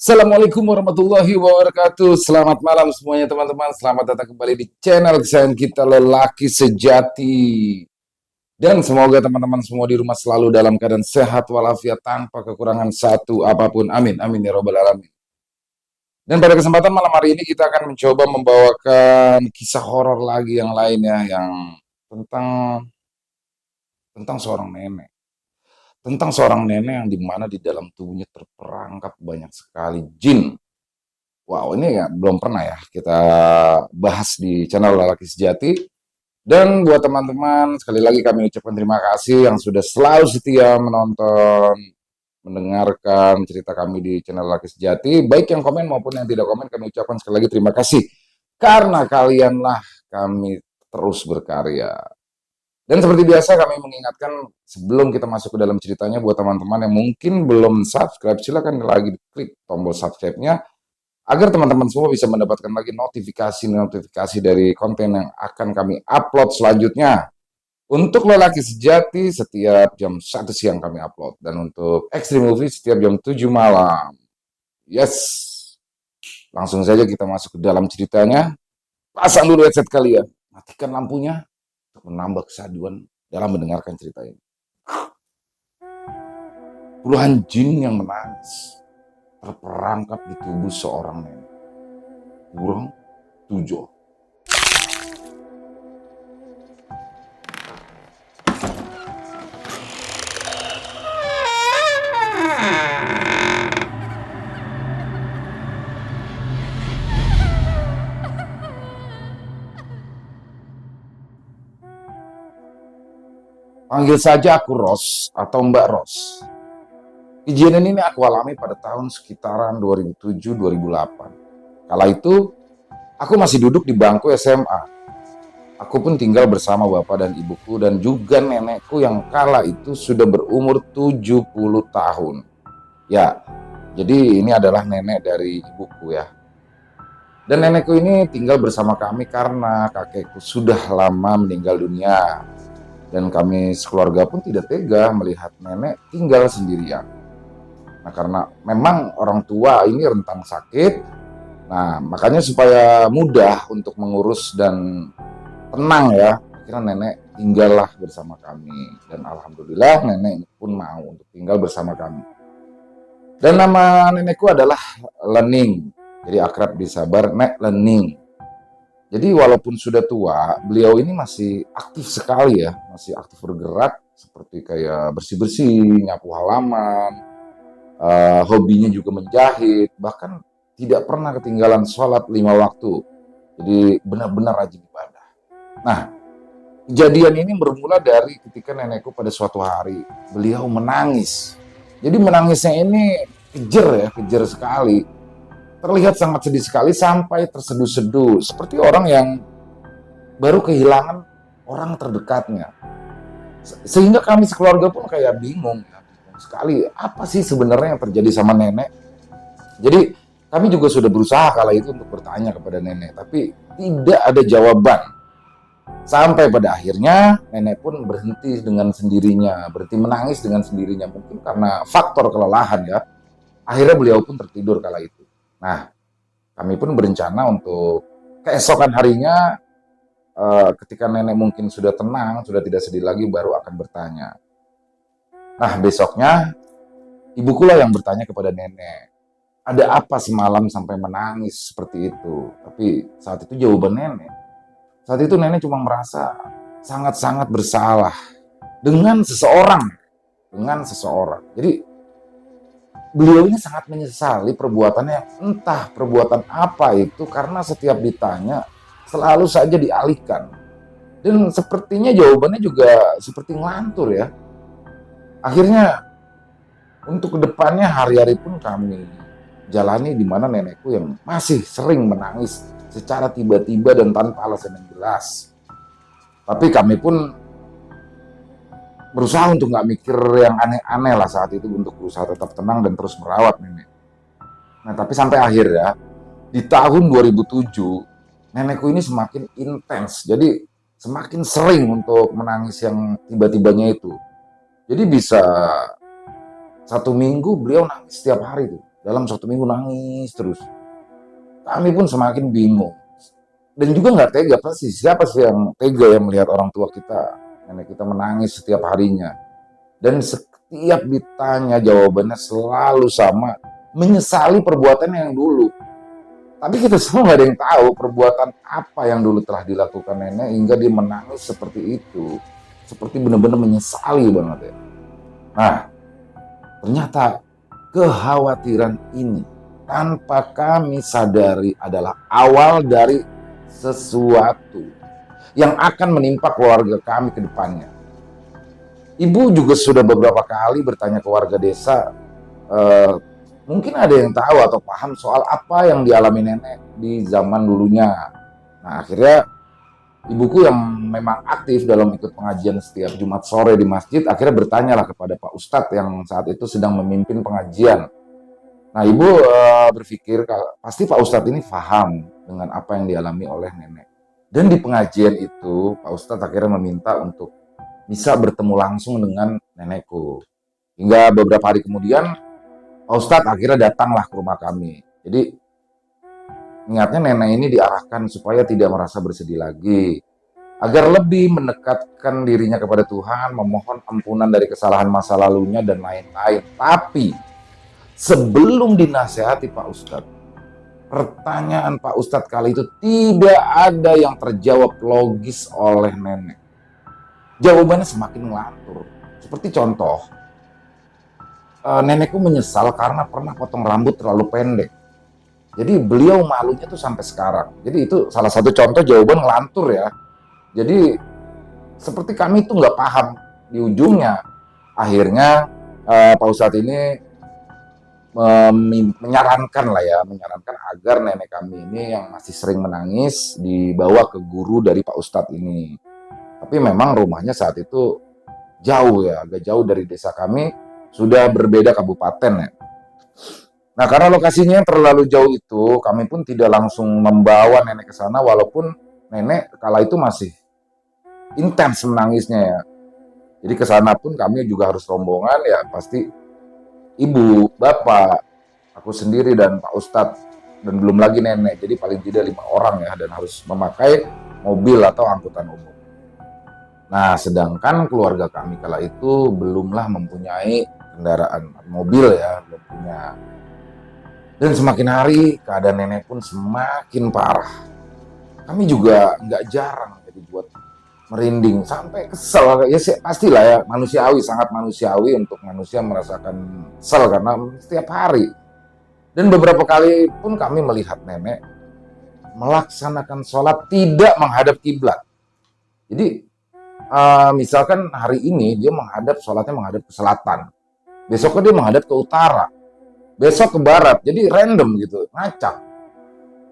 Assalamualaikum warahmatullahi wabarakatuh. Selamat malam semuanya teman-teman. Selamat datang kembali di channel kesayangan kita Lelaki Sejati. Dan semoga teman-teman semua di rumah selalu dalam keadaan sehat walafiat tanpa kekurangan satu apapun. Amin. Amin ya robbal alamin. Dan pada kesempatan malam hari ini kita akan mencoba membawakan kisah horor lagi yang lainnya yang tentang seorang nenek. Tentang seorang nenek yang dimana di dalam tubuhnya terperangkap banyak sekali jin. Wow, ini ya belum pernah ya kita bahas di channel Lelaki Sejati. Dan buat teman-teman, sekali lagi kami ucapkan terima kasih yang sudah selalu setia menonton, mendengarkan cerita kami di channel Lelaki Sejati. Baik yang komen maupun yang tidak komen, kami ucapkan sekali lagi terima kasih. Karena kalianlah kami terus berkarya. Dan seperti biasa kami mengingatkan sebelum kita masuk ke dalam ceritanya buat teman-teman yang mungkin belum subscribe, silakan lagi klik tombol subscribe-nya agar teman-teman semua bisa mendapatkan lagi notifikasi dari konten yang akan kami upload selanjutnya. Untuk Lelaki Sejati setiap jam 1 siang kami upload, dan untuk Extreme Movie setiap jam 7 malam. Yes. Langsung saja kita masuk ke dalam ceritanya. Pasang dulu headset kalian, matikan lampunya untuk menambah kesaduan dalam mendengarkan cerita ini. Puluhan jin yang menangis terperangkap di tubuh seorang nenek. Kurang 7. Panggil saja aku Ros atau Mbak Ros. Kejadian ini aku alami pada tahun sekitaran 2007-2008. Kala itu, aku masih duduk di bangku SMA. Aku pun tinggal bersama bapak dan ibuku dan juga nenekku yang kala itu sudah berumur 70 tahun. Ya, jadi ini adalah nenek dari ibuku ya. Dan nenekku ini tinggal bersama kami karena kakekku sudah lama meninggal dunia. Dan kami sekeluarga pun tidak tega melihat nenek tinggal sendirian. Nah, karena memang orang tua ini rentan sakit, nah makanya supaya mudah untuk mengurus dan tenang ya, akhirnya nenek tinggallah bersama kami. Dan alhamdulillah nenek pun mau untuk tinggal bersama kami. Dan nama nenekku adalah Lening, jadi akrab disabar Nek Lening. Jadi walaupun sudah tua, beliau ini masih aktif sekali ya, masih aktif bergerak seperti kayak bersih-bersih, nyapu halaman, hobinya juga menjahit, bahkan tidak pernah ketinggalan sholat 5 waktu. Jadi benar-benar rajin ibadah. Nah, kejadian ini bermula dari ketika nenekku pada suatu hari, beliau menangis. Jadi menangisnya ini kejer sekali. Terlihat sangat sedih sekali sampai terseduh-seduh, seperti orang yang baru kehilangan orang terdekatnya. Sehingga kami sekeluarga pun kayak bingung sekali, apa sih sebenarnya yang terjadi sama nenek. Jadi kami juga sudah berusaha kala itu untuk bertanya kepada nenek, tapi tidak ada jawaban. Sampai pada akhirnya nenek pun berhenti dengan sendirinya, berhenti menangis dengan sendirinya, mungkin karena faktor kelelahan ya. Akhirnya beliau pun tertidur kala itu. Nah, kami pun berencana untuk keesokan harinya, ketika nenek mungkin sudah tenang, sudah tidak sedih lagi, baru akan bertanya. Nah, besoknya, ibukulah yang bertanya kepada nenek, ada apa semalam sampai menangis seperti itu? Tapi saat itu jawaban saat itu nenek cuma merasa sangat-sangat bersalah dengan seseorang. Jadi, beliau ini sangat menyesali perbuatannya, entah perbuatan apa itu, karena setiap ditanya selalu saja dialihkan. Dan sepertinya jawabannya juga seperti ngelantur ya. Akhirnya untuk kedepannya hari-hari pun kami jalani di mana nenekku yang masih sering menangis secara tiba-tiba dan tanpa alasan yang jelas. Tapi kami pun berusaha untuk nggak mikir yang aneh-aneh lah saat itu, untuk berusaha tetap tenang dan terus merawat nenek. Nah, tapi sampai akhir ya, di tahun 2007, nenekku ini semakin intens. Jadi semakin sering untuk menangis yang tiba-tibanya itu. Jadi bisa 1 minggu beliau nangis setiap hari tuh. dalam 1 minggu nangis terus. Kami pun semakin bingung. Dan juga nggak tega pasti. Siapa sih yang tega yang melihat orang tua kita, nenek kita menangis setiap harinya. Dan setiap ditanya jawabannya selalu sama, menyesali perbuatan yang dulu. Tapi kita semua nggak ada yang tahu perbuatan apa yang dulu telah dilakukan nenek hingga dia menangis seperti itu. Seperti benar-benar menyesali banget ya. Nah, ternyata kekhawatiran ini tanpa kami sadari adalah awal dari sesuatu yang akan menimpa keluarga kami ke depannya. Ibu juga sudah beberapa kali bertanya ke warga desa, mungkin ada yang tahu atau paham soal apa yang dialami nenek di zaman dulunya. Nah, akhirnya ibuku yang memang aktif dalam ikut pengajian setiap Jumat sore di masjid, akhirnya bertanyalah kepada Pak Ustadz yang saat itu sedang memimpin pengajian. Nah, ibu berpikir pasti Pak Ustadz ini paham dengan apa yang dialami oleh nenek. Dan di pengajian itu, Pak Ustadz akhirnya meminta untuk bisa bertemu langsung dengan nenekku. Hingga beberapa hari kemudian, Pak Ustadz akhirnya datanglah ke rumah kami. Jadi, niatnya nenek ini diarahkan supaya tidak merasa bersedih lagi. Agar lebih mendekatkan dirinya kepada Tuhan, memohon ampunan dari kesalahan masa lalunya, dan lain-lain. Tapi, sebelum dinasehati Pak Ustadz, pertanyaan Pak Ustadz kali itu tidak ada yang terjawab logis oleh nenek. Jawabannya semakin ngelantur. Seperti contoh, nenekku menyesal karena pernah potong rambut terlalu pendek. Jadi beliau malunya tuh sampai sekarang. Jadi itu salah satu contoh jawaban ngelantur ya. Jadi seperti kami tuh nggak paham di ujungnya. Akhirnya Pak Ustadz ini menyarankan agar nenek kami ini yang masih sering menangis dibawa ke guru dari Pak Ustadz ini. Tapi memang rumahnya saat itu jauh ya, agak jauh dari desa kami, sudah berbeda kabupaten ya. Nah, karena lokasinya yang terlalu jauh itu, kami pun tidak langsung membawa nenek ke sana, walaupun nenek kala itu masih intens menangisnya ya. Jadi ke sana pun kami juga harus rombongan ya, pasti ibu, bapak, aku sendiri dan Pak Ustadz, dan belum lagi nenek. Jadi paling tidak 5 orang ya, dan harus memakai mobil atau angkutan umum. Nah, sedangkan keluarga kami kala itu belumlah mempunyai kendaraan mobil ya, belum punya. Dan semakin hari keadaan nenek pun semakin parah. Kami juga nggak jarang jadi buat merinding sampai kesel. Ya pastilah ya, manusiawi, sangat manusiawi untuk manusia merasakan kesel karena setiap hari. Dan beberapa kali pun kami melihat nenek melaksanakan sholat tidak menghadap kiblat. Jadi misalkan hari ini dia sholatnya menghadap ke selatan, besoknya dia menghadap ke utara, besok ke barat, jadi random gitu, ngacak.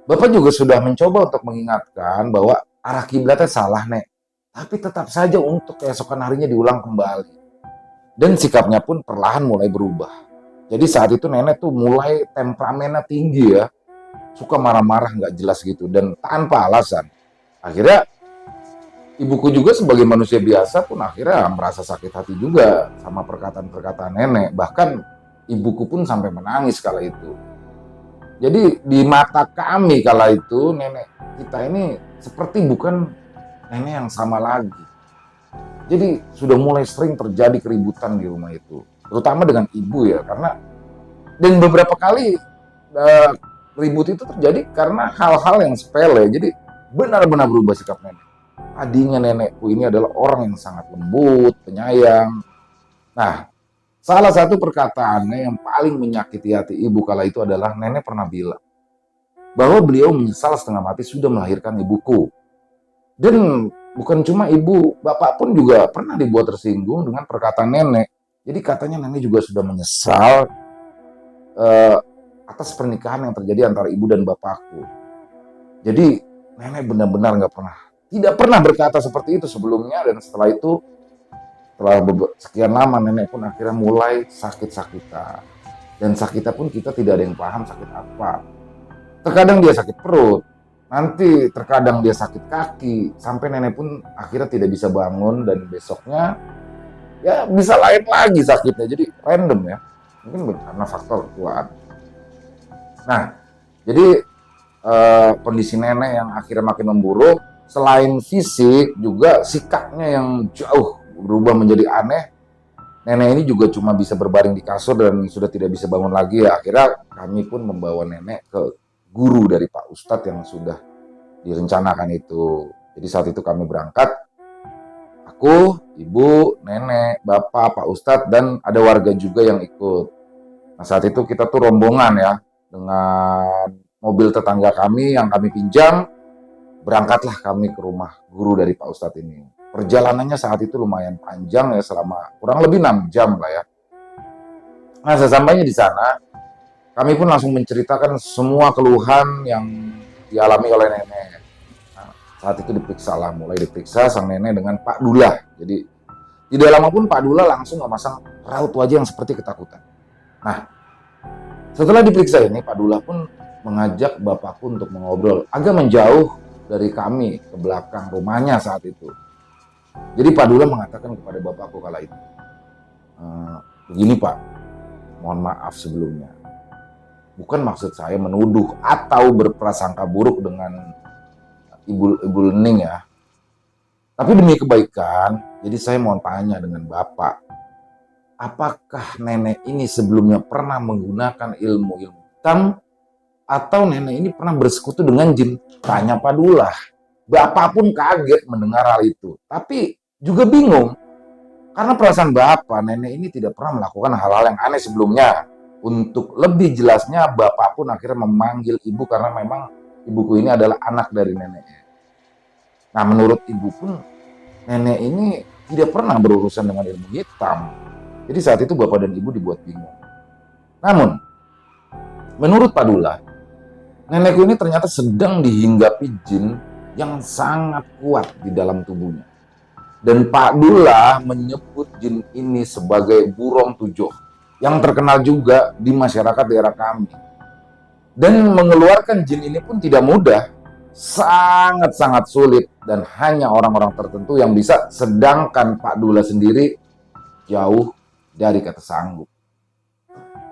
Bapak juga sudah mencoba untuk mengingatkan bahwa arah kiblatnya salah nek, tapi tetap saja untuk keesokan harinya diulang kembali. Dan sikapnya pun perlahan mulai berubah. Jadi saat itu nenek tuh mulai temperamennya tinggi ya, suka marah-marah nggak jelas gitu dan tanpa alasan. Akhirnya ibuku juga sebagai manusia biasa pun akhirnya merasa sakit hati juga sama perkataan-perkataan nenek. Bahkan ibuku pun sampai menangis kala itu. Jadi di mata kami kala itu nenek kita ini seperti bukan nenek yang sama lagi. Jadi sudah mulai sering terjadi keributan di rumah itu. Terutama dengan ibu ya, karena dan beberapa kali ribut itu terjadi karena hal-hal yang sepele. Jadi benar-benar berubah sikap nenek. Tadinya nenekku ini adalah orang yang sangat lembut, penyayang. Nah, salah satu perkataannya yang paling menyakiti hati ibu kala itu adalah nenek pernah bilang bahwa beliau menyesal setengah mati sudah melahirkan ibuku. Dan bukan cuma ibu, bapak pun juga pernah dibuat tersinggung dengan perkataan nenek. Jadi katanya nenek juga sudah menyesal atas pernikahan yang terjadi antara ibu dan bapakku. Jadi nenek benar-benar tidak pernah berkata seperti itu sebelumnya, dan setelah itu, setelah sekian lama nenek pun akhirnya mulai sakit-sakitan. Dan sakitnya pun kita tidak ada yang paham sakit apa. Terkadang dia sakit perut, nanti terkadang dia sakit kaki, sampai nenek pun akhirnya tidak bisa bangun dan besoknya ya bisa lain lagi sakitnya. Jadi random ya, mungkin karena faktor ketuaan. Nah, jadi kondisi nenek yang akhirnya makin memburuk, selain fisik juga sikapnya yang jauh berubah menjadi aneh. Nenek ini juga cuma bisa berbaring di kasur dan sudah tidak bisa bangun lagi ya. Akhirnya kami pun membawa nenek ke guru dari Pak Ustadz yang sudah direncanakan itu. Jadi saat itu kami berangkat, aku, ibu, nenek, bapak, Pak Ustadz, dan ada warga juga yang ikut. Nah saat itu kita tuh rombongan ya, dengan mobil tetangga kami yang kami pinjam, berangkatlah kami ke rumah guru dari Pak Ustadz ini. Perjalanannya saat itu lumayan panjang ya, selama kurang lebih 6 jam lah ya. Nah sesampainya di sana, kami pun langsung menceritakan semua keluhan yang dialami oleh nenek. Nah, saat itu diperiksa lah, mulai diperiksa sang nenek dengan Pak Dullah. Jadi tidak lama pun Pak Dullah langsung memasang raut wajah yang seperti ketakutan. Nah, setelah diperiksa ini, Pak Dullah pun mengajak bapakku untuk mengobrol agak menjauh dari kami ke belakang rumahnya saat itu. Jadi Pak Dullah mengatakan kepada bapakku kala itu, begini Pak, mohon maaf sebelumnya. Bukan maksud saya menuduh atau berprasangka buruk dengan Ibu Lening ya. Tapi demi kebaikan, jadi saya mau tanya dengan Bapak, apakah nenek ini sebelumnya pernah menggunakan ilmu-ilmu hitam atau nenek ini pernah bersekutu dengan jin? Tanya Pak Dullah. Bapak pun kaget mendengar hal itu, tapi juga bingung karena perasaan Bapak, nenek ini tidak pernah melakukan hal-hal yang aneh sebelumnya. Untuk lebih jelasnya, Bapak pun akhirnya memanggil ibu karena memang ibuku ini adalah anak dari neneknya. Nah, menurut ibu pun, nenek ini tidak pernah berurusan dengan ilmu hitam. Jadi saat itu Bapak dan ibu dibuat bingung. Namun, menurut Pak Dullah, nenekku ini ternyata sedang dihinggapi jin yang sangat kuat di dalam tubuhnya. Dan Pak Dullah menyebut jin ini sebagai burong tujuh, yang terkenal juga di masyarakat daerah kami. Dan mengeluarkan jin ini pun tidak mudah, sangat-sangat sulit, dan hanya orang-orang tertentu yang bisa, sedangkan Pak Dullah sendiri jauh dari kata sanggup.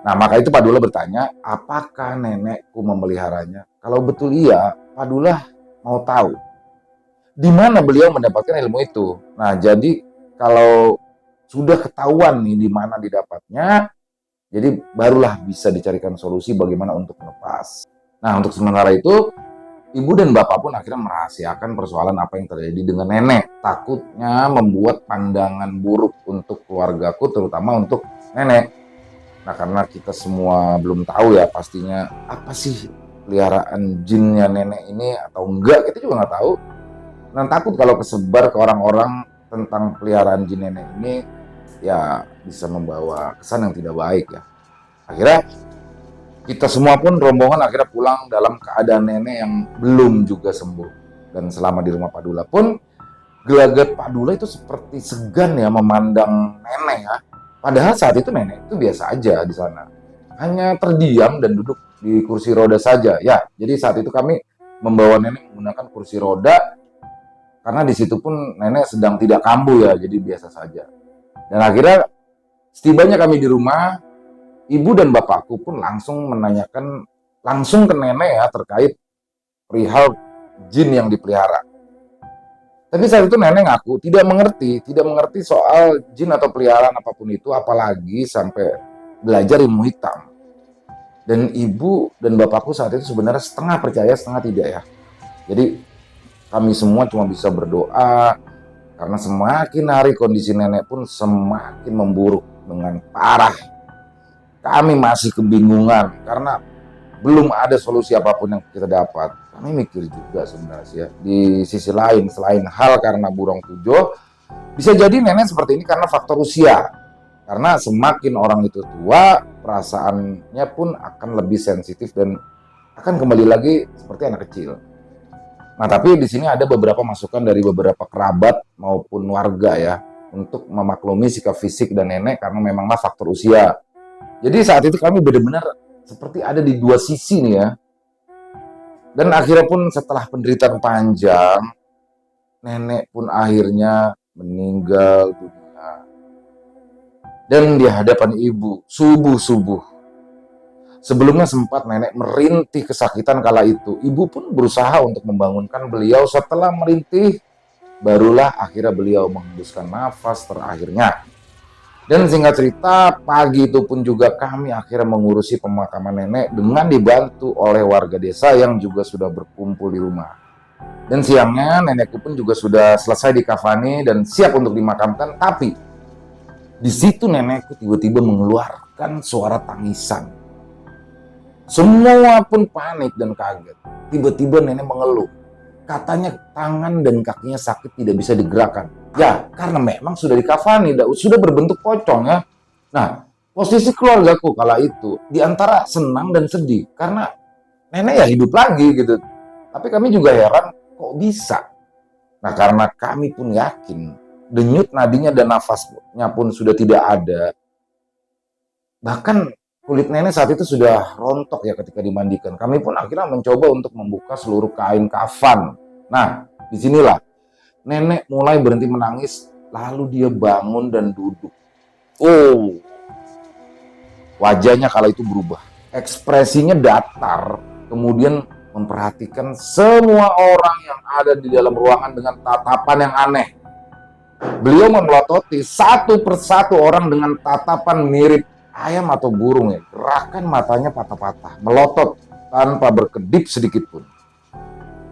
Nah, maka itu Pak Dullah bertanya, apakah nenekku memeliharanya? Kalau betul iya, Pak Dullah mau tahu di mana beliau mendapatkan ilmu itu. Nah, jadi kalau sudah ketahuan nih di mana didapatnya, jadi barulah bisa dicarikan solusi bagaimana untuk melepas. Nah, untuk sementara itu, ibu dan bapak pun akhirnya merahasiakan persoalan apa yang terjadi dengan nenek. Takutnya membuat pandangan buruk untuk keluargaku, terutama untuk nenek. Nah, karena kita semua belum tahu ya pastinya apa sih peliharaan jinnya nenek ini atau enggak, kita juga nggak tahu. Dan takut kalau kesebar ke orang-orang tentang peliharaan jin nenek ini, ya bisa membawa kesan yang tidak baik ya. Akhirnya kita semua pun rombongan akhirnya pulang dalam keadaan nenek yang belum juga sembuh. Dan selama di rumah Pak Dullah pun, gelagat Pak Dullah itu seperti segan ya memandang nenek ya. Padahal saat itu nenek itu biasa aja di sana. Hanya terdiam dan duduk di kursi roda saja. Ya, jadi saat itu kami membawa nenek menggunakan kursi roda karena di situ pun nenek sedang tidak kambuh ya, jadi biasa saja. Dan akhirnya setibanya kami di rumah, ibu dan bapakku pun langsung menanyakan langsung ke nenek ya terkait perihal jin yang dipelihara. Tapi saat itu nenek ngaku tidak mengerti soal jin atau peliharaan apapun itu, apalagi sampai belajar ilmu hitam. Dan ibu dan bapakku saat itu sebenarnya setengah percaya, setengah tidak ya. Jadi kami semua cuma bisa berdoa, karena semakin hari kondisi nenek pun semakin memburuk dengan parah. Kami masih kebingungan karena belum ada solusi apapun yang kita dapat. Kami mikir juga sebenarnya di sisi lain, selain hal karena burung tujuh, bisa jadi nenek seperti ini karena faktor usia. Karena semakin orang itu tua, perasaannya pun akan lebih sensitif dan akan kembali lagi seperti anak kecil. Nah, tapi di sini ada beberapa masukan dari beberapa kerabat maupun warga ya untuk memaklumi sikap fisik dan nenek karena memanglah faktor usia. Jadi saat itu kami benar-benar seperti ada di dua sisi nih ya. Dan akhirnya pun setelah penderitaan panjang, nenek pun akhirnya meninggal dunia. Dan di hadapan ibu, subuh-subuh, Sebelumnya sempat nenek merintih kesakitan kala itu. Ibu pun berusaha untuk membangunkan beliau. Setelah merintih, barulah akhirnya beliau menghembuskan nafas terakhirnya. Dan singkat cerita, pagi itu pun juga kami akhirnya mengurusi pemakaman nenek dengan dibantu oleh warga desa yang juga sudah berkumpul di rumah. Dan siangnya nenekku pun juga sudah selesai dikafani dan siap untuk dimakamkan. Tapi di situ nenekku tiba-tiba mengeluarkan suara tangisan. Semua pun panik dan kaget. Tiba-tiba nenek mengeluh. Katanya tangan dan kakinya sakit, tidak bisa digerakkan. Ya, karena memang sudah dikafani, sudah berbentuk pocong ya. Nah, posisi keluargaku kala itu di antara senang dan sedih. Karena nenek ya hidup lagi gitu. Tapi kami juga heran, kok bisa? Nah, karena kami pun yakin, denyut nadinya dan nafasnya pun sudah tidak ada. Bahkan kulit nenek saat itu sudah rontok ya ketika dimandikan. Kami pun akhirnya mencoba untuk membuka seluruh kain kafan. Nah, disinilah nenek mulai berhenti menangis, lalu dia bangun dan duduk. Oh, wajahnya kala itu berubah. Ekspresinya datar, kemudian memperhatikan semua orang yang ada di dalam ruangan dengan tatapan yang aneh. Beliau memelototi satu persatu orang dengan tatapan mirip ayam atau burung ya. Gerakan matanya patah-patah, melotot tanpa berkedip sedikit pun.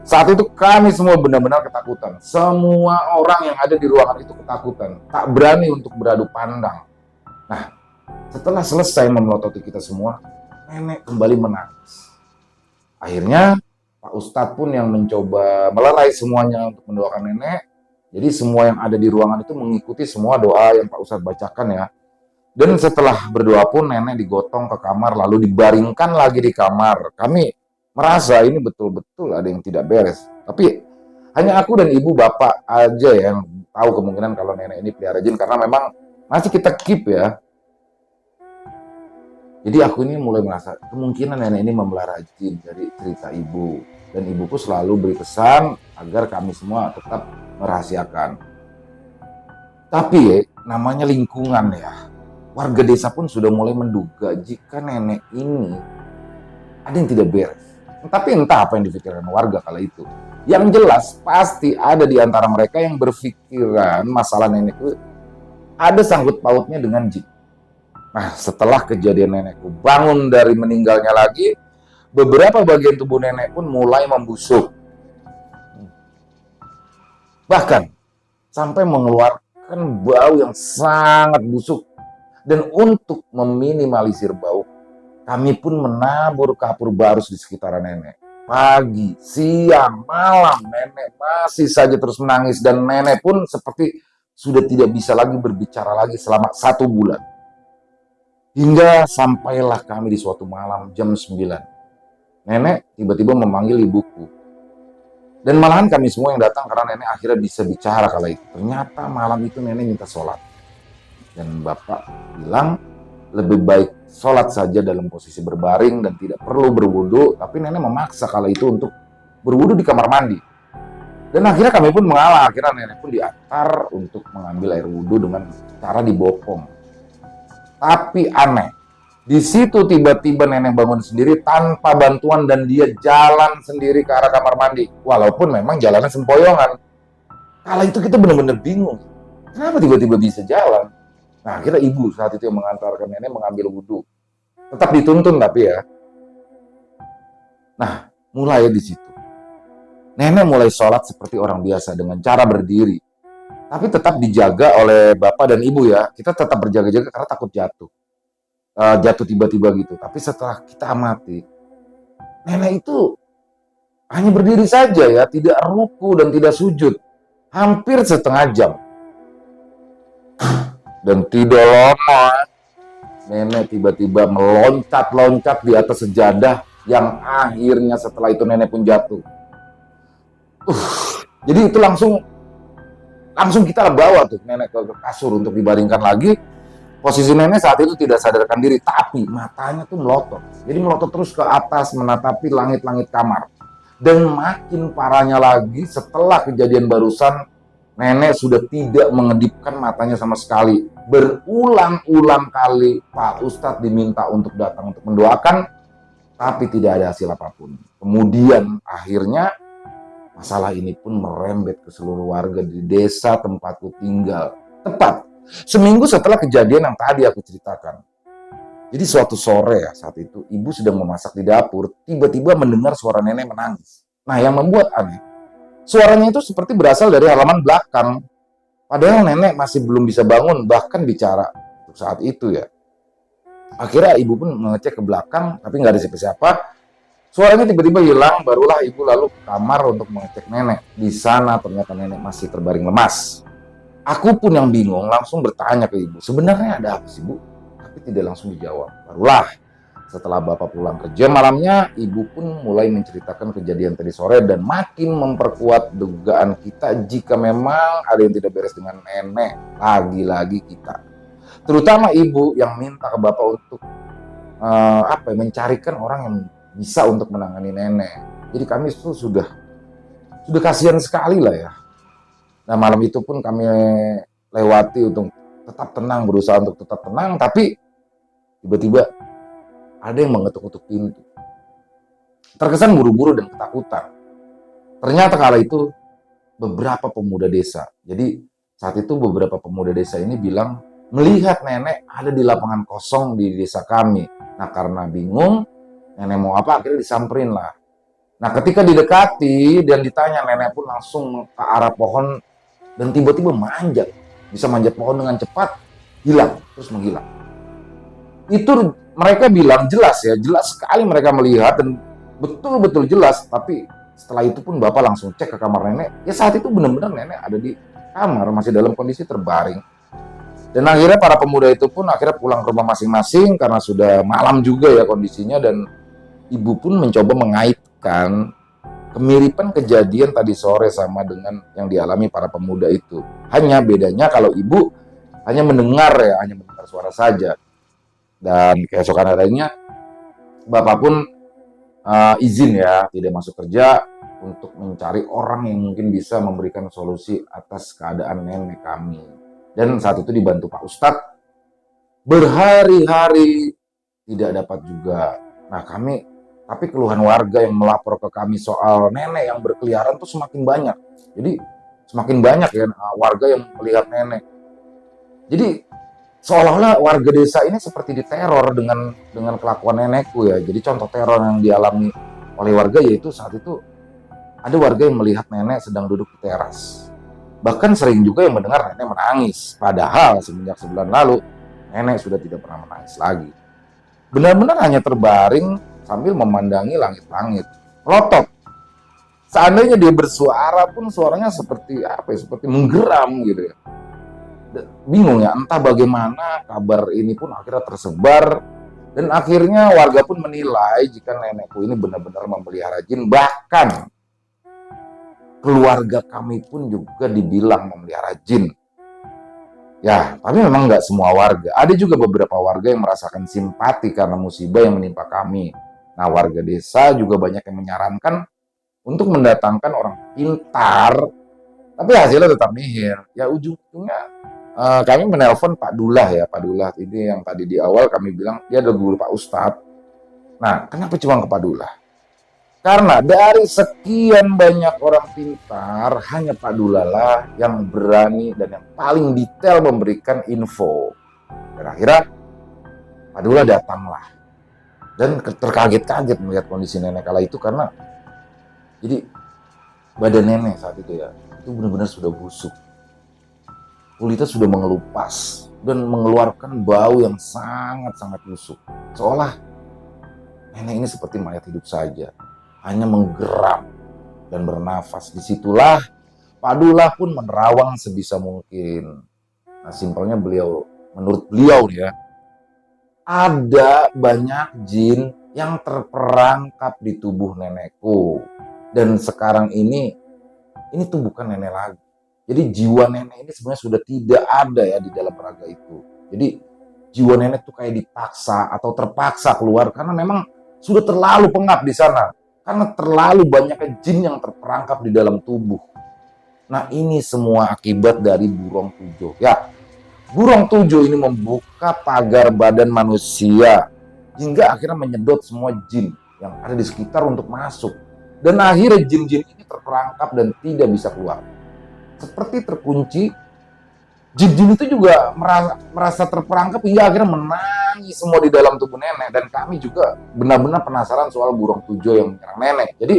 Saat itu kami semua benar-benar ketakutan. Semua orang yang ada di ruangan itu ketakutan, tak berani untuk beradu pandang. Nah, setelah selesai memelototi kita semua, nenek kembali menangis. Akhirnya Pak Ustadz pun yang mencoba melerai semuanya untuk mendoakan nenek. Jadi semua yang ada di ruangan itu mengikuti semua doa yang Pak Ustadz bacakan ya. Dan setelah berdoa pun nenek digotong ke kamar lalu dibaringkan lagi di kamar. Kami merasa ini betul-betul ada yang tidak beres. Tapi hanya aku dan ibu bapak aja yang tahu kemungkinan kalau nenek ini pelihara jin karena memang masih kita keep ya. Jadi aku ini mulai merasa kemungkinan nenek ini memelihara jin dari cerita ibu. Dan ibuku selalu beri pesan agar kami semua tetap merahasiakan. Tapi namanya lingkungan ya. Warga desa pun sudah mulai menduga jika nenek ini ada yang tidak beres. Tapi entah apa yang dipikirkan warga kala itu. Yang jelas pasti ada di antara mereka yang berpikiran masalah nenek itu ada sangkut pautnya dengan jin. Nah, setelah kejadian nenekku bangun dari meninggalnya lagi, beberapa bagian tubuh nenek pun mulai membusuk. Bahkan sampai mengeluarkan bau yang sangat busuk. Dan untuk meminimalisir bau, kami pun menabur kapur barus di sekitaran nenek. Pagi, siang, malam, nenek masih saja terus menangis. Dan nenek pun seperti sudah tidak bisa lagi berbicara lagi selama 1 bulan. Hingga sampailah kami di suatu malam jam 9. Nenek tiba-tiba memanggil ibuku. Dan malahan kami semua yang datang karena nenek akhirnya bisa bicara kala itu. Ternyata malam itu nenek minta sholat. Dan bapak bilang lebih baik sholat saja dalam posisi berbaring dan tidak perlu berwudu. Tapi nenek memaksa kala itu untuk berwudu di kamar mandi. Dan akhirnya kami pun mengalah. Akhirnya nenek pun diantar untuk mengambil air wudu dengan cara dibopong. Tapi aneh. Di situ tiba-tiba nenek bangun sendiri tanpa bantuan dan dia jalan sendiri ke arah kamar mandi. Walaupun memang jalannya sempoyongan. Kala itu kita benar-benar bingung. Kenapa tiba-tiba bisa jalan? Nah, akhirnya ibu saat itu yang mengantarkan nenek mengambil wudhu. Tetap dituntun tapi ya. Nah, mulai di situ. Nenek mulai sholat seperti orang biasa dengan cara berdiri. Tapi tetap dijaga oleh bapak dan ibu ya. Kita tetap berjaga-jaga karena takut jatuh. Jatuh tiba-tiba gitu. Tapi setelah kita amati, nenek itu hanya berdiri saja ya. Tidak ruku dan tidak sujud. Hampir setengah jam. Dan tidak lama, nenek tiba-tiba meloncat-loncat di atas sejadah yang akhirnya setelah itu nenek pun jatuh. Jadi itu langsung kita bawa tuh nenek ke kasur untuk dibaringkan lagi. Posisi nenek saat itu tidak sadarkan diri, tapi matanya tuh melotot. Jadi melotot terus ke atas menatapi langit-langit kamar. Dan makin parahnya lagi setelah kejadian barusan, nenek sudah tidak mengedipkan matanya sama sekali. Berulang-ulang kali Pak Ustadz diminta untuk datang untuk mendoakan, tapi tidak ada hasil apapun. Kemudian akhirnya masalah ini pun merembet ke seluruh warga di desa tempatku tinggal. Tepat seminggu setelah kejadian yang tadi aku ceritakan. Jadi suatu sore ya, saat itu ibu sedang memasak di dapur, tiba-tiba mendengar suara nenek menangis. Nah, yang membuat aneh, suaranya itu seperti berasal dari halaman belakang. Padahal nenek masih belum bisa bangun, bahkan bicara untuk saat itu ya. Akhirnya ibu pun mengecek ke belakang, tapi nggak ada siapa-siapa. Suaranya tiba-tiba hilang, barulah ibu lalu ke kamar untuk mengecek nenek. Di sana ternyata nenek masih terbaring lemas. Aku pun yang bingung langsung bertanya ke ibu, sebenarnya ada apa sih bu? Tapi tidak langsung dijawab. Barulah setelah bapak pulang kerja malamnya, ibu pun mulai menceritakan kejadian tadi sore dan makin memperkuat dugaan kita jika memang ada yang tidak beres dengan nenek. Lagi-lagi kita, terutama ibu yang minta ke bapak untuk mencarikan orang yang bisa untuk menangani nenek. Jadi kami itu sudah kasihan sekali lah ya. Nah, malam itu pun kami lewati untuk tetap tenang, berusaha untuk tetap tenang, tapi tiba-tiba ada yang mengetuk-ketuk pintu. Terkesan buru-buru dan ketakutan. Ternyata kala itu beberapa pemuda desa. Jadi saat itu beberapa pemuda desa ini bilang melihat nenek ada di lapangan kosong di desa kami. Nah, karena bingung nenek mau apa, akhirnya disamperin lah. Nah, ketika didekati dan ditanya, nenek pun langsung ke arah pohon dan tiba-tiba manjat. Bisa manjat pohon dengan cepat, hilang, terus menghilang. Itu mereka bilang jelas ya, jelas sekali mereka melihat dan betul-betul jelas. Tapi setelah itu pun bapak langsung cek ke kamar nenek. Ya saat itu benar-benar nenek ada di kamar, masih dalam kondisi terbaring. Dan akhirnya para pemuda itu pun akhirnya pulang ke rumah masing-masing karena sudah malam juga ya kondisinya, dan ibu pun mencoba mengaitkan kemiripan kejadian tadi sore sama dengan yang dialami para pemuda itu. Hanya bedanya kalau ibu hanya mendengar suara saja. Dan keesokan harinya bapak pun izin ya, tidak masuk kerja untuk mencari orang yang mungkin bisa memberikan solusi atas keadaan nenek kami. Dan saat itu dibantu Pak Ustadz, berhari-hari tidak dapat juga. Nah, tapi keluhan warga yang melapor ke kami soal nenek yang berkeliaran tuh semakin banyak. Jadi semakin banyak ya warga yang melihat nenek. Jadi seolah-olah warga desa ini seperti diteror dengan kelakuan nenekku ya. Jadi contoh teror yang dialami oleh warga yaitu saat itu ada warga yang melihat nenek sedang duduk di teras. Bahkan sering juga yang mendengar nenek menangis. Padahal semenjak sebulan lalu nenek sudah tidak pernah menangis lagi. Benar-benar hanya terbaring sambil memandangi langit-langit. Melotot. Seandainya dia bersuara pun suaranya seperti seperti menggeram gitu ya. Bingung ya, entah bagaimana kabar ini pun akhirnya tersebar dan akhirnya warga pun menilai jika nenekku ini benar-benar memelihara jin. Bahkan keluarga kami pun juga dibilang memelihara jin. Ya, tapi memang nggak semua warga. Ada juga beberapa warga yang merasakan simpati karena musibah yang menimpa kami. Nah, warga desa juga banyak yang menyarankan untuk mendatangkan orang pintar, tapi hasilnya tetap nihil. Ya, ujung-ujungnya kami menelpon Pak Dullah ya. Pak Dullah ini yang tadi di awal kami bilang dia adalah guru Pak Ustadz. Nah, kenapa cuma ke Pak Dullah? Karena dari sekian banyak orang pintar, hanya Pak Dullah lah yang berani dan yang paling detail memberikan info. Dan akhirnya Pak Dullah datanglah. Dan terkaget-kaget melihat kondisi nenek kala itu karena jadi badan nenek saat itu ya, itu benar-benar sudah busuk. Kulitnya sudah mengelupas dan mengeluarkan bau yang sangat-sangat busuk. Seolah nenek ini seperti mayat hidup saja, hanya menggeram dan bernafas. Disitulah Pak Dullah pun menerawang sebisa mungkin. Nah, simpelnya menurut beliau ya, ada banyak jin yang terperangkap di tubuh nenekku. Dan sekarang ini tuh bukan nenek lagi. Jadi jiwa nenek ini sebenarnya sudah tidak ada ya di dalam raga itu. Jadi jiwa nenek tuh kayak dipaksa atau terpaksa keluar karena memang sudah terlalu pengap di sana. Karena terlalu banyak jin yang terperangkap di dalam tubuh. Nah, ini semua akibat dari Burong Tujuh. Ya, Burong Tujuh ini membuka pagar badan manusia hingga akhirnya menyedot semua jin. yang ada di sekitar untuk masuk. Dan akhirnya jin-jin ini terperangkap dan tidak bisa keluar. Seperti terkunci, jin-jin itu juga merasa terperangkap hingga akhirnya menangis semua di dalam tubuh nenek. Dan kami juga benar-benar penasaran soal burung tujo yang menyerang nenek. Jadi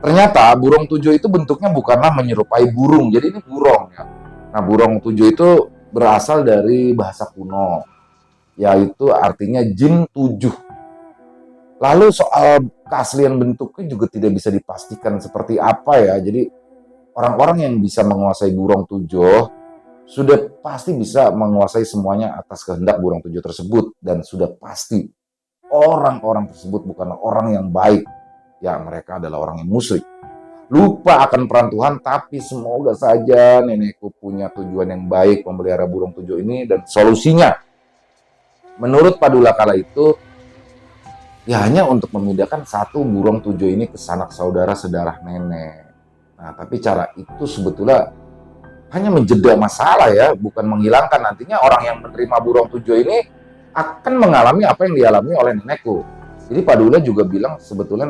ternyata burung tujo itu bentuknya bukanlah menyerupai burung, jadi ini burung ya. Nah, burung tujo itu berasal dari bahasa kuno, yaitu artinya jin tujuh. Lalu soal keaslian bentuknya juga tidak bisa dipastikan seperti apa ya. Jadi orang-orang yang bisa menguasai burung tujo sudah pasti bisa menguasai semuanya atas kehendak burung tujo tersebut. Dan sudah pasti orang-orang tersebut bukanlah orang yang baik. Ya, mereka adalah orang yang musyrik. Lupa akan peran Tuhan, tapi semoga saja nenekku punya tujuan yang baik memelihara burung tujo ini. Dan solusinya, menurut Padula kala itu, ya hanya untuk memindahkan satu burung tujo ini ke sanak saudara sedarah nenek. Nah, tapi cara itu sebetulnya hanya menjeda masalah ya, bukan menghilangkan. Nantinya orang yang menerima burung tujo ini akan mengalami apa yang dialami oleh nenekku. Jadi Padula juga bilang sebetulnya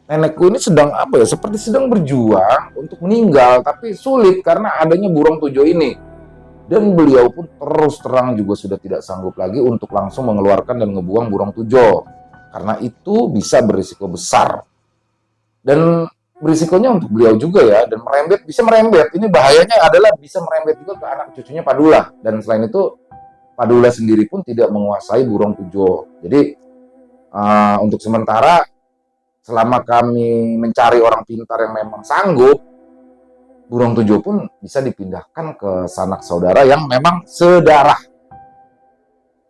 nenekku ini sedang apa ya, seperti sedang berjuang untuk meninggal, tapi sulit karena adanya burung tujo ini. Dan beliau pun terus terang juga sudah tidak sanggup lagi untuk langsung mengeluarkan dan ngebuang burung tujo. Karena itu bisa berisiko besar. Dan berisikonya untuk beliau juga ya, dan bisa merembet. Ini bahayanya adalah bisa merembet juga ke anak cucunya Padula. Dan selain itu, Padula sendiri pun tidak menguasai burung tujo. Jadi, untuk sementara, selama kami mencari orang pintar yang memang sanggup, burung tujo pun bisa dipindahkan ke sanak saudara yang memang sedarah.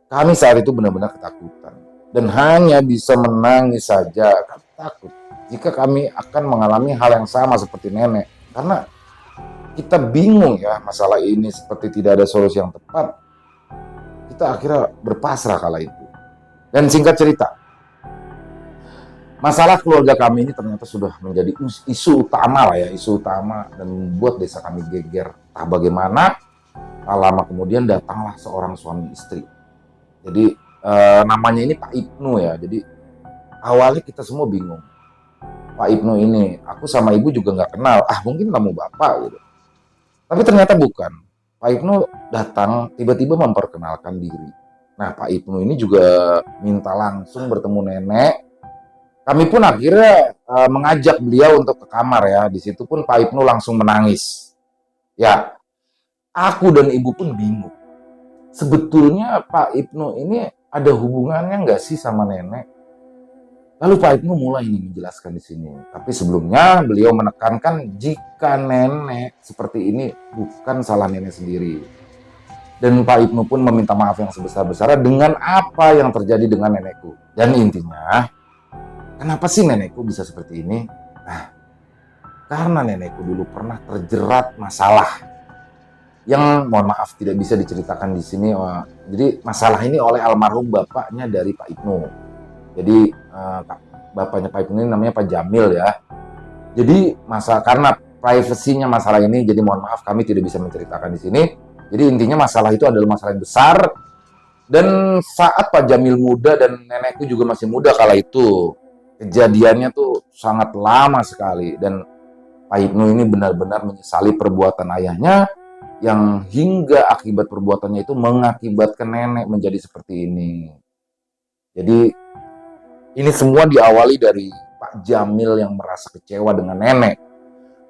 Kami saat itu benar-benar ketakutan. Dan hanya bisa menangis saja. Kami takut jika kami akan mengalami hal yang sama seperti nenek. Karena kita bingung ya masalah ini, seperti tidak ada solusi yang tepat. Kita akhirnya berpasrah kala itu. Dan singkat cerita, masalah keluarga kami ini ternyata sudah menjadi isu utama lah ya. Isu utama dan membuat desa kami geger. Entah bagaimana, tak lama kemudian datanglah seorang suami istri. Jadi namanya ini Pak Ibnu ya. Jadi awalnya kita semua bingung. Pak Ibnu ini, aku sama ibu juga nggak kenal. Mungkin kamu bapak gitu. Tapi ternyata bukan. Pak Ibnu datang tiba-tiba memperkenalkan diri. Nah, Pak Ibnu ini juga minta langsung bertemu nenek. Kami pun akhirnya mengajak beliau untuk ke kamar ya. Di situ pun Pak Ibnu langsung menangis. Ya, aku dan ibu pun bingung. Sebetulnya Pak Ibnu ini ada hubungannya nggak sih sama nenek? Lalu Pak Ibnu mulai menjelaskan di sini. Tapi sebelumnya beliau menekankan jika nenek seperti ini bukan salah nenek sendiri. Dan Pak Ibnu pun meminta maaf yang sebesar-besarnya dengan apa yang terjadi dengan nenekku. Dan intinya, kenapa sih nenekku bisa seperti ini? Nah, karena nenekku dulu pernah terjerat masalah yang mohon maaf tidak bisa diceritakan di sini. Jadi masalah ini oleh almarhum bapaknya dari Pak Ibnu. Jadi bapaknya Pak Ibnu ini namanya Pak Jamil ya. Jadi karena privasinya masalah ini, jadi mohon maaf kami tidak bisa menceritakan di sini. Jadi intinya masalah itu adalah masalah yang besar. Dan saat Pak Jamil muda dan nenekku juga masih muda kala itu, kejadiannya tuh sangat lama sekali. Dan Pak Ibnu ini benar-benar menyesali perbuatan ayahnya, yang hingga akibat perbuatannya itu mengakibatkan nenek menjadi seperti ini. Jadi ini semua diawali dari Pak Jamil yang merasa kecewa dengan nenek.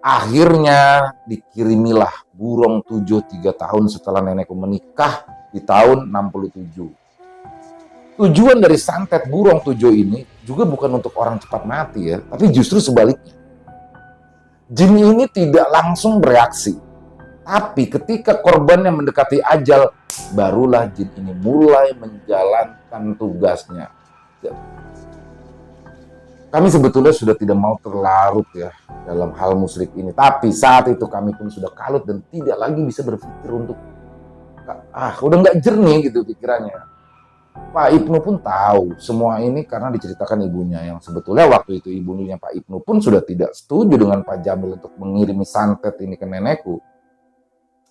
Akhirnya dikirimilah burung tujo 3 tahun setelah nenekku menikah di tahun 67. Tujuan dari santet burung tujo ini juga bukan untuk orang cepat mati ya, tapi justru sebaliknya. Jin ini tidak langsung bereaksi. Tapi ketika korbannya mendekati ajal, barulah jin ini mulai menjalankan tugasnya. Kami sebetulnya sudah tidak mau terlarut ya dalam hal musyrik ini. Tapi saat itu kami pun sudah kalut dan tidak lagi bisa berpikir untuk udah nggak jernih gitu pikirannya. Pak Ibnu pun tahu semua ini karena diceritakan ibunya, yang sebetulnya waktu itu ibunya Pak Ibnu pun sudah tidak setuju dengan Pak Jamil untuk mengirimi santet ini ke nenekku.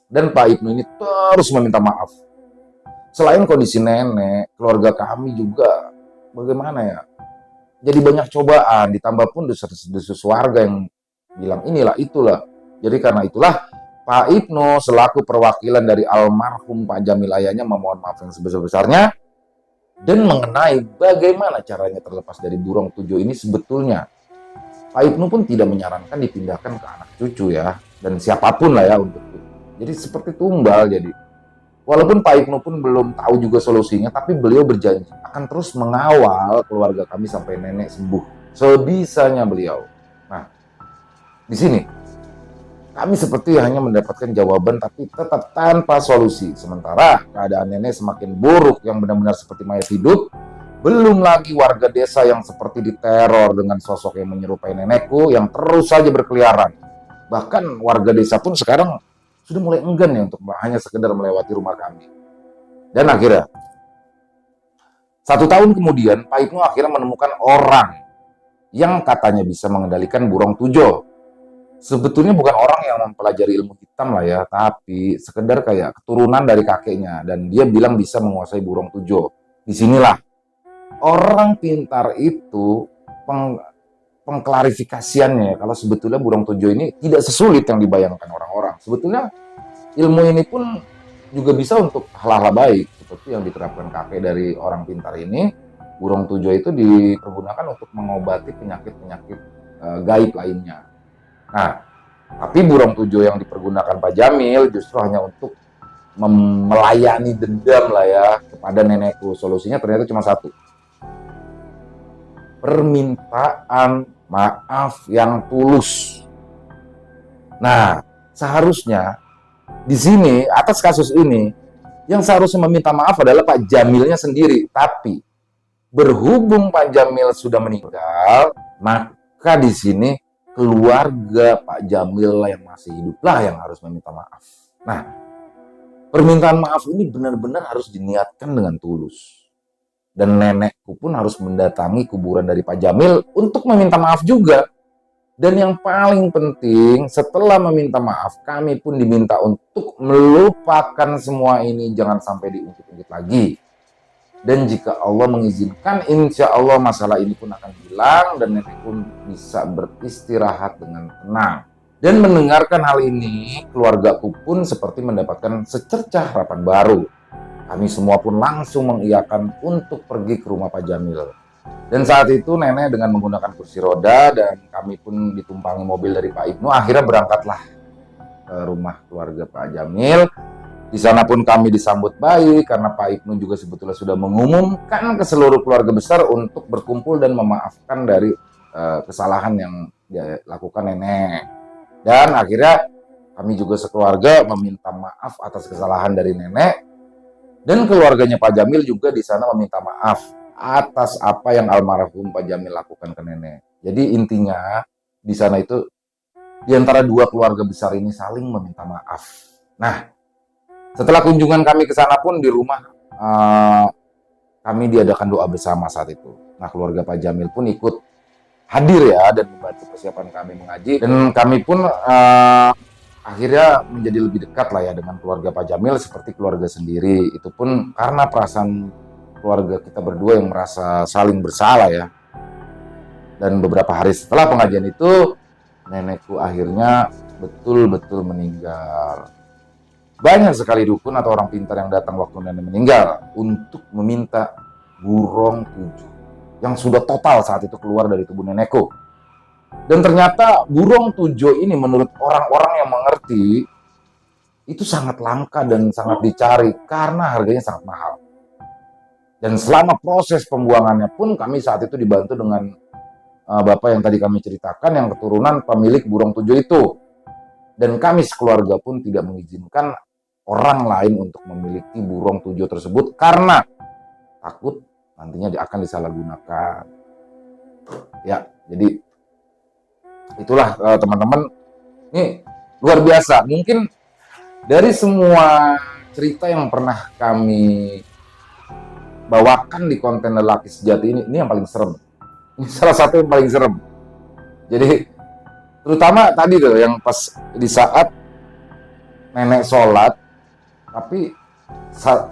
Dan Pak Ibnu ini terus meminta maaf. Selain kondisi nenek, keluarga kami juga bagaimana ya? jadi banyak cobaan, ditambah pun desas-desus warga yang bilang inilah itulah. Jadi karena itulah Pak Ibnu selaku perwakilan dari almarhum Pak Jamil ayahnya memohon maaf yang sebesar-besarnya dan mengenai bagaimana caranya terlepas dari burung tujuh ini. Sebetulnya Pak Ibnu pun tidak menyarankan dipindahkan ke anak cucu ya, dan siapapun lah ya untuk itu. Jadi seperti tumbal. Jadi walaupun Pak Ibnu pun belum tahu juga solusinya, tapi beliau berjanji akan terus mengawal keluarga kami sampai nenek sembuh sebisanya beliau. Nah, di sini kami seperti hanya mendapatkan jawaban tapi tetap tanpa solusi. Sementara keadaan nenek semakin buruk yang benar-benar seperti mayat hidup. Belum lagi warga desa yang seperti diteror dengan sosok yang menyerupai nenekku yang terus saja berkeliaran. Bahkan warga desa pun sekarang sudah mulai enggan ya untuk hanya sekedar melewati rumah kami. Dan akhirnya 1 tahun kemudian Pak Ibnu akhirnya menemukan orang yang katanya bisa mengendalikan burung tujo. Sebetulnya bukan orang yang mempelajari ilmu hitam lah ya, tapi sekedar kayak keturunan dari kakeknya, dan dia bilang bisa menguasai burung tujo. Disinilah orang pintar itu pengklarifikasiannya kalau sebetulnya burung tujo ini tidak sesulit yang dibayangkan orang-orang. Sebetulnya ilmu ini pun juga bisa untuk hal-hal baik seperti yang diterapkan kakek dari orang pintar ini. Burung tujo itu dipergunakan untuk mengobati penyakit-penyakit gaib lainnya. Nah, tapi burung tujo yang dipergunakan Pak Jamil justru hanya untuk melayani dendam lah ya kepada nenekku. Solusinya ternyata cuma satu. Permintaan maaf yang tulus. Nah, seharusnya di sini atas kasus ini yang seharusnya meminta maaf adalah Pak Jamilnya sendiri. Tapi berhubung Pak Jamil sudah meninggal, maka di sini keluarga Pak Jamil yang masih hiduplah yang harus meminta maaf. Nah, permintaan maaf ini benar-benar harus diniatkan dengan tulus. Dan nenekku pun harus mendatangi kuburan dari Pak Jamil untuk meminta maaf juga. Dan yang paling penting, setelah meminta maaf, kami pun diminta untuk melupakan semua ini, jangan sampai diungkit-ungkit lagi. Dan jika Allah mengizinkan, insya Allah masalah ini pun akan hilang dan nenek pun bisa beristirahat dengan tenang. Dan mendengarkan hal ini, keluargaku pun seperti mendapatkan secercah harapan baru. Kami semua pun langsung mengiyakan untuk pergi ke rumah Pak Jamil. Dan saat itu nenek dengan menggunakan kursi roda dan kami pun ditumpangi mobil dari Pak Ibnu, akhirnya berangkatlah ke rumah keluarga Pak Jamil. Di sana pun kami disambut baik karena Pak Ibnu juga sebetulnya sudah mengumumkan ke seluruh keluarga besar untuk berkumpul dan memaafkan dari kesalahan yang dia lakukan nenek. Dan akhirnya kami juga sekeluarga meminta maaf atas kesalahan dari nenek, dan keluarganya Pak Jamil juga di sana meminta maaf atas apa yang almarhum Pak Jamil lakukan ke nenek. Jadi intinya di sana itu di antara dua keluarga besar ini saling meminta maaf. Nah, setelah kunjungan kami ke sana pun di rumah kami diadakan doa bersama saat itu. Nah, keluarga Pak Jamil pun ikut hadir ya dan membantu persiapan kami mengaji, dan kami pun akhirnya menjadi lebih dekat lah ya dengan keluarga Pak Jamil seperti keluarga sendiri. Itu pun karena perasaan keluarga kita berdua yang merasa saling bersalah ya. Dan beberapa hari setelah pengajian itu, nenekku akhirnya betul-betul meninggal. Banyak sekali dukun atau orang pintar yang datang waktu nenek meninggal untuk meminta burung tujuh yang sudah total saat itu keluar dari tubuh nenekku. Dan ternyata burung tujuh ini menurut orang-orang yang mengerti itu sangat langka dan sangat dicari karena harganya sangat mahal. Dan selama proses pembuangannya pun kami saat itu dibantu dengan bapak yang tadi kami ceritakan yang keturunan pemilik burung tujuh itu. Dan kami sekeluarga pun tidak mengizinkan orang lain untuk memiliki burung tujuh tersebut karena takut nantinya akan disalahgunakan. Ya, jadi itulah teman-teman, ini luar biasa. Mungkin dari semua cerita yang pernah kami bawakan di konten Lelaki Sejati ini yang paling serem. Ini salah satu yang paling serem. Jadi terutama tadi tuh yang pas di saat nenek sholat, tapi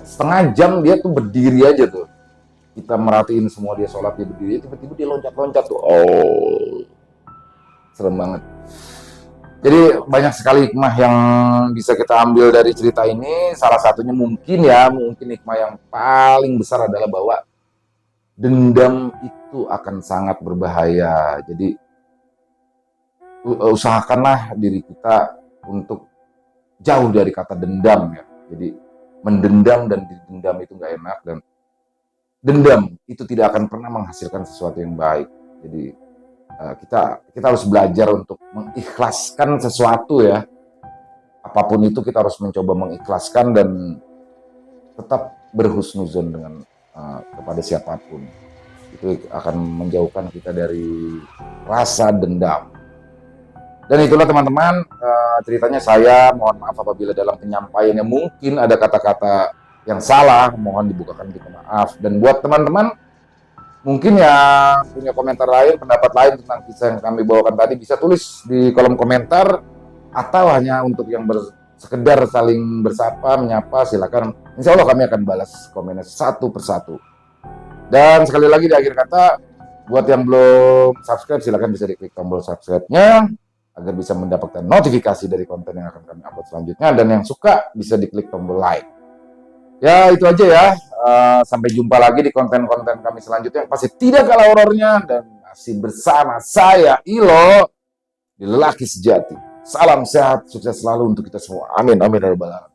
setengah jam dia tuh berdiri aja tuh. kita merhatiin semua dia sholat, dia berdiri, tiba-tiba dia loncat-loncat tuh. Oh, serem banget. Jadi banyak sekali hikmah yang bisa kita ambil dari cerita ini. Salah satunya mungkin hikmah yang paling besar adalah bahwa dendam itu akan sangat berbahaya. Jadi usahakanlah diri kita untuk jauh dari kata dendam ya. Jadi mendendam dan didendam itu nggak enak, dan dendam itu tidak akan pernah menghasilkan sesuatu yang baik. Jadi kita harus belajar untuk mengikhlaskan sesuatu ya. Apapun itu kita harus mencoba mengikhlaskan dan tetap berhusnuzon dengan kepada siapapun. Itu akan menjauhkan kita dari rasa dendam. Dan itulah teman-teman ceritanya saya. Mohon maaf apabila dalam penyampaiannya mungkin ada kata-kata yang salah, mohon dibukakan pintu maaf. Dan buat teman-teman mungkin yang punya komentar lain, pendapat lain tentang kisah yang kami bawakan tadi, bisa tulis di kolom komentar, atau hanya untuk yang sekedar saling bersapa, menyapa, silakan. Insya Allah kami akan balas komennya satu persatu. Dan sekali lagi di akhir kata, buat yang belum subscribe, silakan bisa diklik tombol subscribe-nya agar bisa mendapatkan notifikasi dari konten yang akan kami upload selanjutnya. Dan yang suka bisa diklik tombol like. Ya itu aja ya. Sampai jumpa lagi di konten-konten kami selanjutnya yang pasti tidak kalah horornya, dan masih bersama saya Ilo di Lelaki Sejati. Salam sehat, sukses selalu untuk kita semua. Amin, amin ya rabbal alamin.